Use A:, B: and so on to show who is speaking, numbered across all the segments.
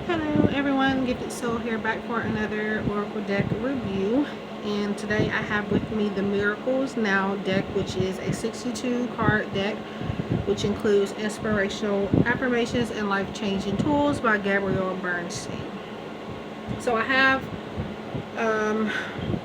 A: Hello everyone, Gifted Soul here, back for another Oracle deck review. And today I have with me the Miracles Now deck, which is a 62 card deck, which includes inspirational affirmations and life-changing tools by Gabrielle Bernstein. So I have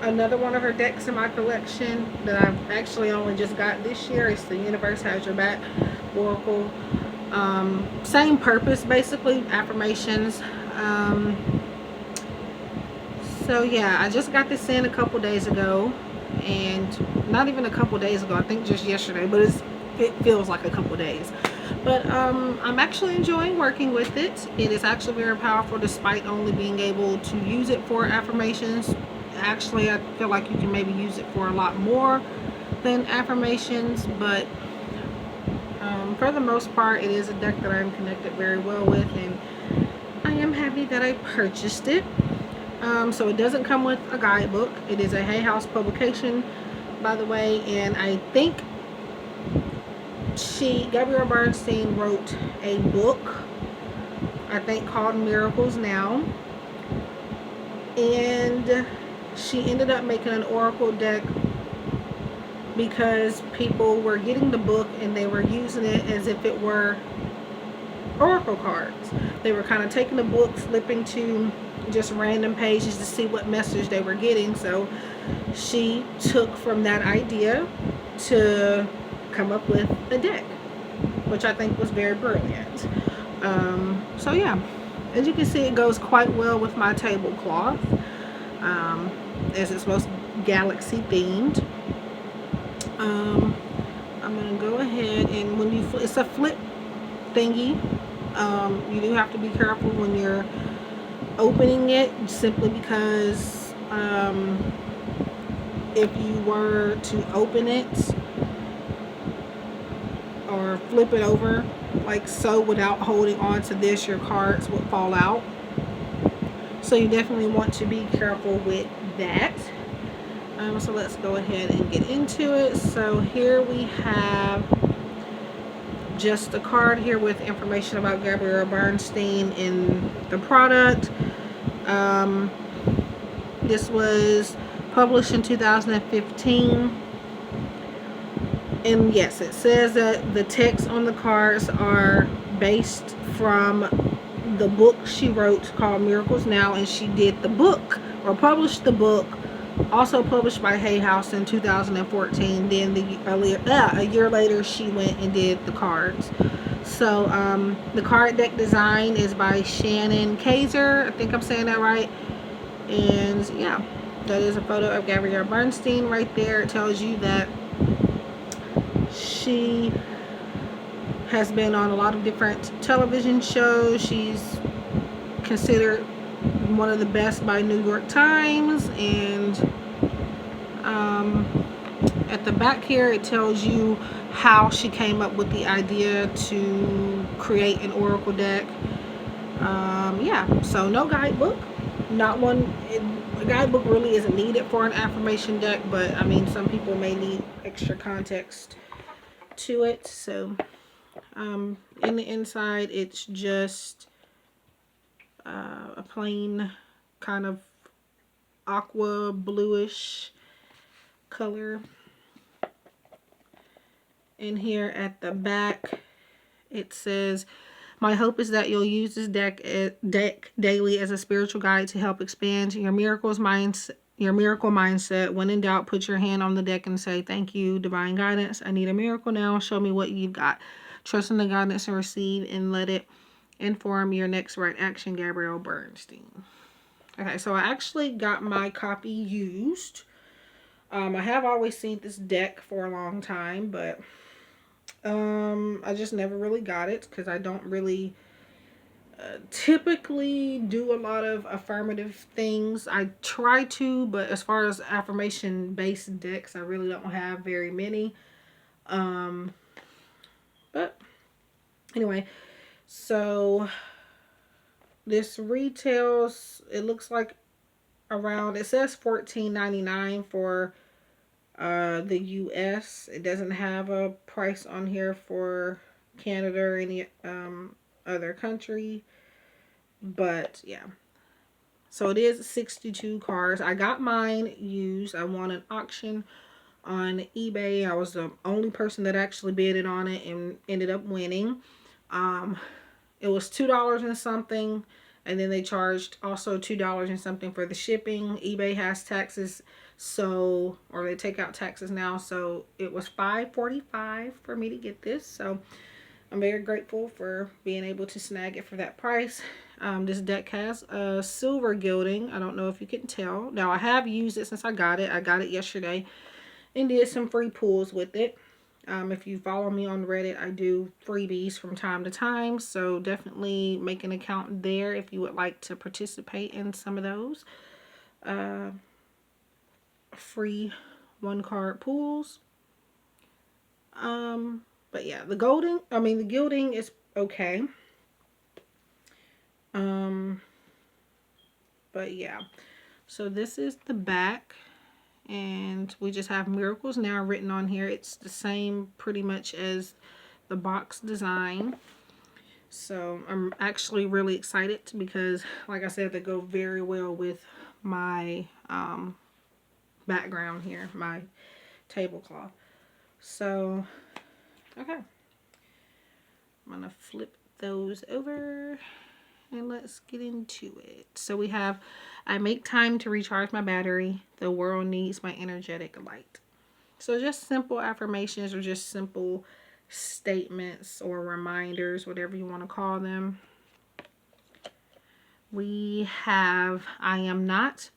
A: another one of her decks in my collection that I've actually only just got this year. It's the Universe Has Your Back Oracle. Same purpose, basically, affirmations. So yeah, I just got this in a couple days ago, and not even a couple days ago, I think just yesterday, but it feels like a couple days. But I'm actually enjoying working with it. It is actually very powerful despite only being able to use it for affirmations. Actually, I feel like you can maybe use it for a lot more than affirmations, but for the most part, it is a deck that I'm connected very well with, and I am happy that I purchased it. So it doesn't come with a guidebook. It is a Hay House publication, by the way, and I think Gabrielle Bernstein, wrote a book, I think called Miracles Now, and she ended up making an Oracle deck because people were getting the book and they were using it as if it were Oracle cards. They were kind of taking the book, flipping to just random pages to see what message they were getting. So she took from that idea to come up with a deck, which I think was very brilliant. So yeah, as you can see, it goes quite well with my tablecloth, as it's most galaxy themed. I'm gonna go ahead, and when you it's a flip thingy. You do have to be careful when you're opening it, simply because if you were to open it or flip it over like so without holding on to this, your cards would fall out. So you definitely want to be careful with that. So let's go ahead and get into it. So here we have just a card here with information about Gabrielle Bernstein and the product. This was published in 2015. And yes, it says that the text on the cards are based from the book she wrote called Miracles Now, and she did the book, or published the book, also published by Hay House in 2014. Then a year later, she went and did the cards. So the card deck design is by Shannon Kaiser. I think I'm saying that right. And yeah, that is a photo of Gabrielle Bernstein right there. It tells you that she has been on a lot of different television shows. She's considered one of the best by New York Times. And at the back here, it tells you how she came up with the idea to create an Oracle deck. Yeah, so no guidebook. Not one. A guidebook really isn't needed for an affirmation deck, but I mean, some people may need extra context to it. So in the inside, it's just a plain kind of aqua bluish color. And here at the back, it says, "My hope is that you'll use this deck daily as a spiritual guide to help expand your miracle mindset. When in doubt, put your hand on the deck and say, 'Thank you, divine guidance. I need a miracle now. Show me what you've got.' Trust in the guidance and receive, and let it inform your next right action." Gabrielle Bernstein. Okay, so I actually got my copy used. I have always seen this deck for a long time, but I just never really got it because I don't really typically do a lot of affirmative things. I try to, but as far as affirmation based decks, I really don't have very many. But anyway, so this retails, it looks like around, it says $14.99 for the US. It doesn't have a price on here for Canada or any other country. But yeah. So it is 62 cards. I got mine used. I won an auction on eBay. I was the only person that actually bidded on it and ended up winning. It was $2 and something, and then they charged also $2 and something for the shipping. eBay has taxes, so, or they take out taxes now, so it was $5.45 for me to get this. So I'm very grateful for being able to snag it for that price. This deck has a silver gilding. I don't know if you can tell. Now I have used it since I got it. I got it yesterday and did some free pulls with it. If you follow me on Reddit, I do freebies from time to time, so definitely make an account there if you would like to participate in some of those free one-card pulls. But yeah, the gilding is okay. But yeah, so this is the back. And we just have Miracles Now written on here. It's the same pretty much as the box design. So I'm actually really excited because, like I said, they go very well with my background here, my tablecloth. So, okay. I'm going to flip those over and let's get into it. So we have, I make time to recharge my battery. The world needs my energetic light. So just simple affirmations or just simple statements or reminders, whatever you want to call them. We have, I am not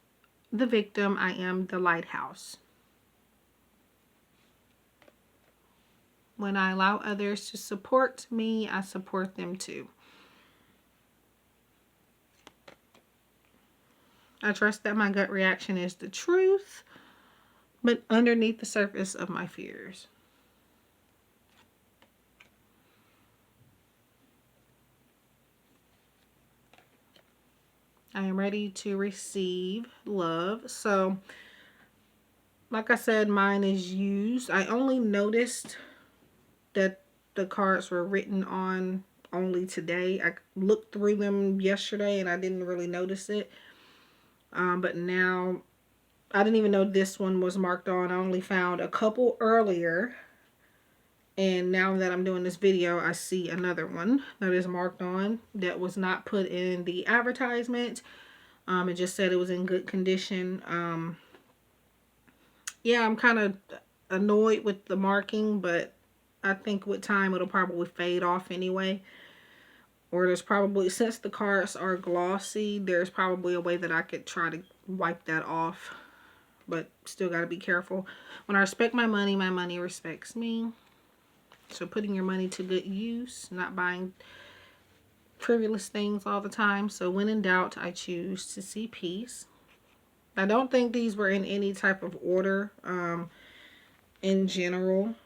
A: the victim, I am the lighthouse. When I allow others to support me, I support them too. I trust that my gut reaction is the truth, but underneath the surface of my fears. I am ready to receive love. So, like I said, mine is used. I only noticed that the cards were written on only today. I looked through them yesterday and I didn't really notice it. But now, I didn't even know this one was marked on. I only found a couple earlier. And now that I'm doing this video, I see another one that is marked on that was not put in the advertisement. It just said it was in good condition. Yeah, I'm kind of annoyed with the marking, but I think with time it'll probably fade off anyway. Or there's probably, since the cards are glossy, there's probably a way that I could try to wipe that off. But still got to be careful. When I respect my money respects me. So putting your money to good use, not buying frivolous things all the time. So when in doubt, I choose to see peace. I don't think these were in any type of order in general.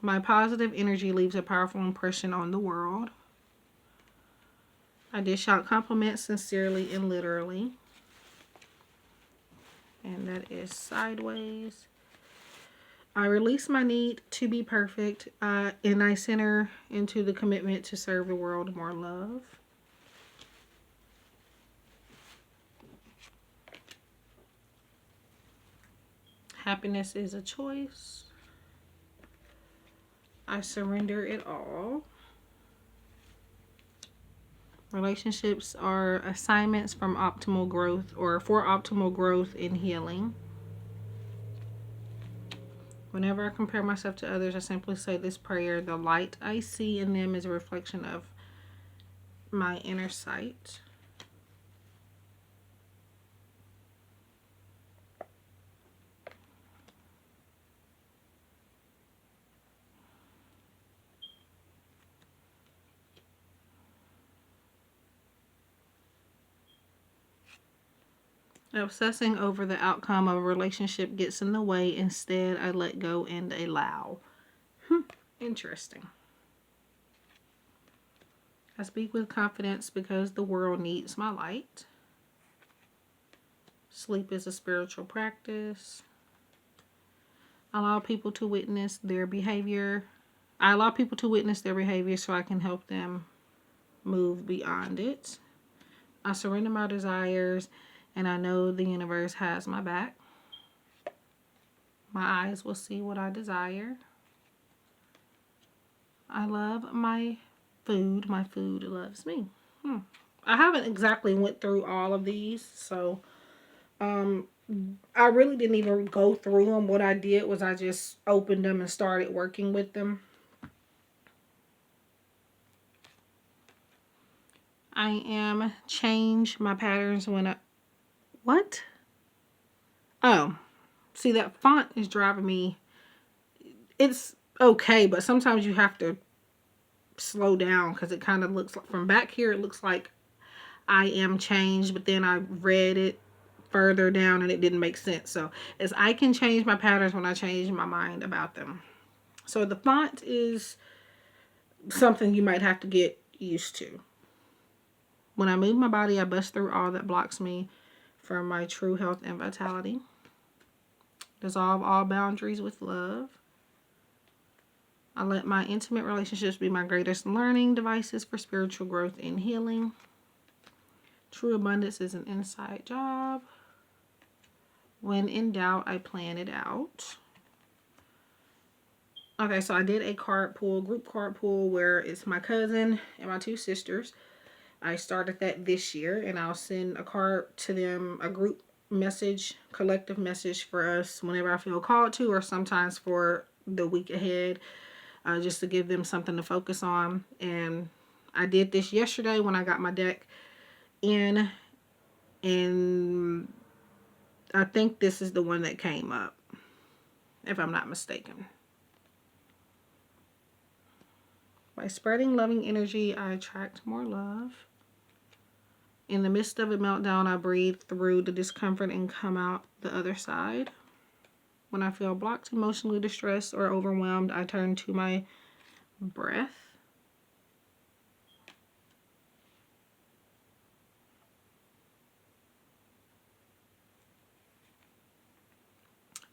A: My positive energy leaves a powerful impression on the world. I dish out compliments sincerely and literally. And that is sideways. I release my need to be perfect, and I center into the commitment to serve the world more love. Happiness is a choice. I surrender it all. Relationships are assignments from optimal growth or for optimal growth and healing. Whenever I compare myself to others, I simply say this prayer: the light I see in them is a reflection of my inner sight. Obsessing over the outcome of a relationship gets in the way. Instead, I let go and allow. Interesting. I speak with confidence because the world needs my light. Sleep is a spiritual practice. Allow people to witness their behavior I allow people to witness their behavior so I can help them move beyond it. I surrender my desires, and I know the universe has my back. My eyes will see what I desire. I love my food. My food loves me. I haven't exactly went through all of these, so I really didn't even go through them. What I did was I just opened them and started working with them. I am change my patterns when I... What? Oh, see, that font is driving me. It's okay, but sometimes you have to slow down because it kind of looks like, from back here, it looks like I am changed, but then I read it further down and it didn't make sense. So as I can change my patterns when I change my mind about them. So the font is something you might have to get used to. When I move my body, I bust through all that blocks me from my true health and vitality. Dissolve all boundaries with love. I let my intimate relationships be my greatest learning devices for spiritual growth and healing. True abundance is an inside job. When in doubt, I plan it out. Okay, so I did a card pull, group card pull, where it's my cousin and my two sisters. I started that this year, and I'll send a card to them, a group message, collective message for us whenever I feel called to, or sometimes for the week ahead, just to give them something to focus on. And I did this yesterday when I got my deck in, and I think this is the one that came up, if I'm not mistaken. By spreading loving energy, I attract more love. In the midst of a meltdown, I breathe through the discomfort and come out the other side. When I feel blocked, emotionally distressed, or overwhelmed, I turn to my breath.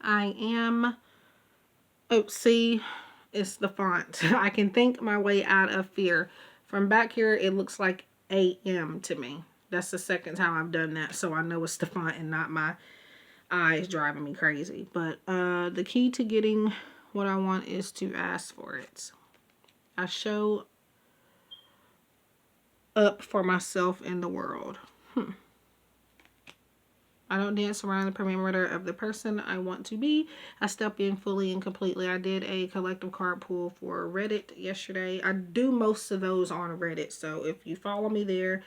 A: I am... Oh, see, it's the font. I can think my way out of fear. From back here, it looks like AM to me. That's the second time I've done that, so I know it's the font and not my eyes driving me crazy. But the key to getting what I want is to ask for it. I show up for myself in the world. I don't dance around the perimeter of the person I want to be. I step in fully and completely. I did a collective card pull for Reddit yesterday. I do most of those on Reddit, so if you follow me there,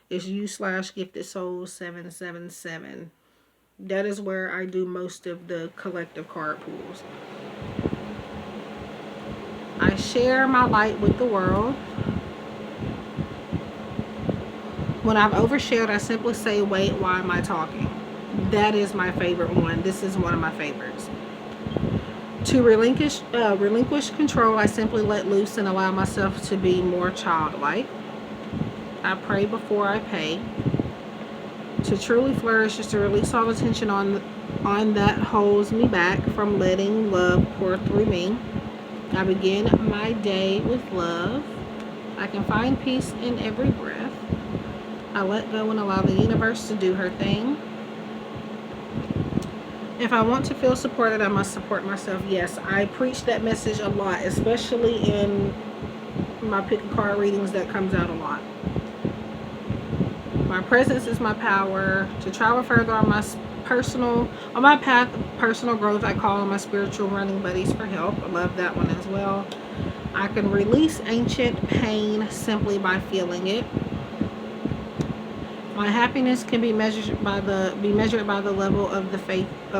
A: it's u/GiftedSoul777. That is where I do most of the collective card pulls. I share my light with the world. When I've overshared, I simply say, wait, why am I talking? That is my favorite one. This is one of my favorites. To relinquish control, I simply let loose and allow myself to be more childlike. I pray before I pay. To truly flourish is to release all the tension on that holds me back from letting love pour through me. I begin my day with love. I can find peace in every breath. I let go and allow the universe to do her thing. If I want to feel supported, I must support myself. Yes, I preach that message a lot, especially in my pick a card readings. That comes out a lot. My presence is my power. To travel further on my path of personal growth, I call on my spiritual running buddies for help. I love that one as well. I can release ancient pain simply by feeling it. My happiness can be measured by the level of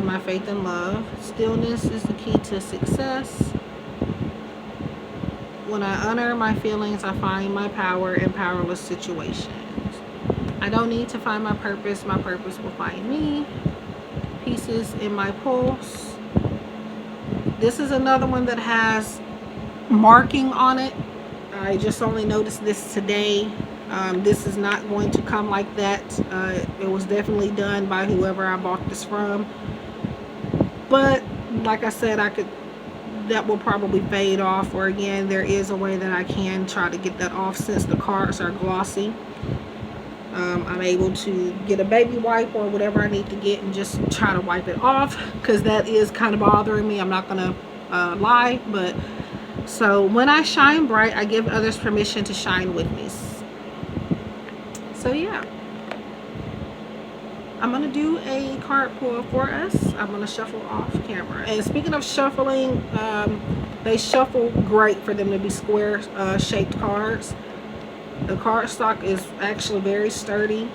A: my faith and love. Stillness is the key to success. When I honor my feelings, I find my power in powerless situations. I don't need to find my purpose. My purpose will find me. Pieces in my pulse. This is another one that has marking on it. I just only noticed this today. This is not going to come like that. It was definitely done by whoever I bought this from. But like I said, that will probably fade off, or again, there is a way that I can try to get that off since the cards are glossy. I'm able to get a baby wipe or whatever I need to get and just try to wipe it off, because that is kind of bothering me. I'm not gonna lie. But so when I shine bright, I give others permission to shine with me. So yeah, I'm gonna do a card pull for us. I'm gonna shuffle off camera. And speaking of shuffling, they shuffle great for them to be square shaped cards. The card stock is actually very sturdy,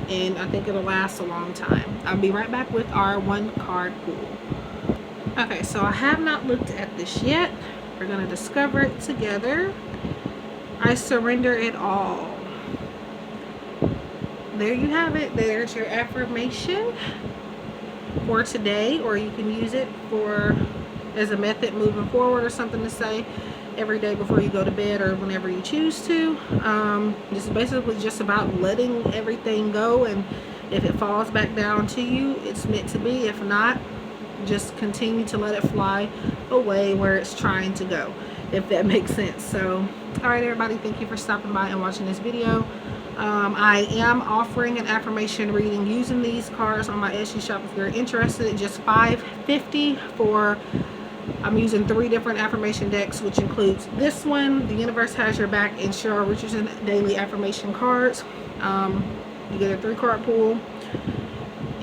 A: and I think it'll last a long time. I'll be right back with our 1 card pull. Okay, so I have not looked at this yet. We're gonna discover it together. I surrender it all. There you have it. There's your affirmation for today, or you can use it for as a method moving forward, or something to say every day before you go to bed, or whenever you choose to. It's basically just about letting everything go, and if it falls back down to you, it's meant to be. If not, just continue to let it fly away where it's trying to go, if that makes sense. So alright everybody, thank you for stopping by and watching this video. I am offering an affirmation reading using these cards on my Etsy shop if you're interested. Just $5.50 for, I'm using 3 different affirmation decks, which includes this one, The Universe Has Your Back, and Cheryl Richardson Daily Affirmation cards. You get a 3-card pool,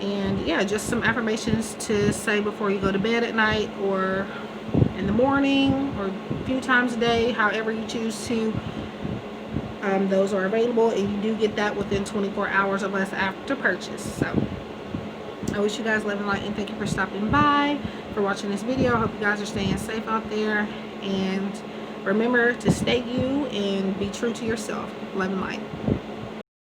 A: and yeah, just some affirmations to say before you go to bed at night, or in the morning, or a few times a day, however you choose to. Those are available, and you do get that within 24 hours or less after purchase. So I wish you guys love and light, and thank you for stopping by, for watching this video. I hope you guys are staying safe out there, and remember to stay you and be true to yourself. Love and light.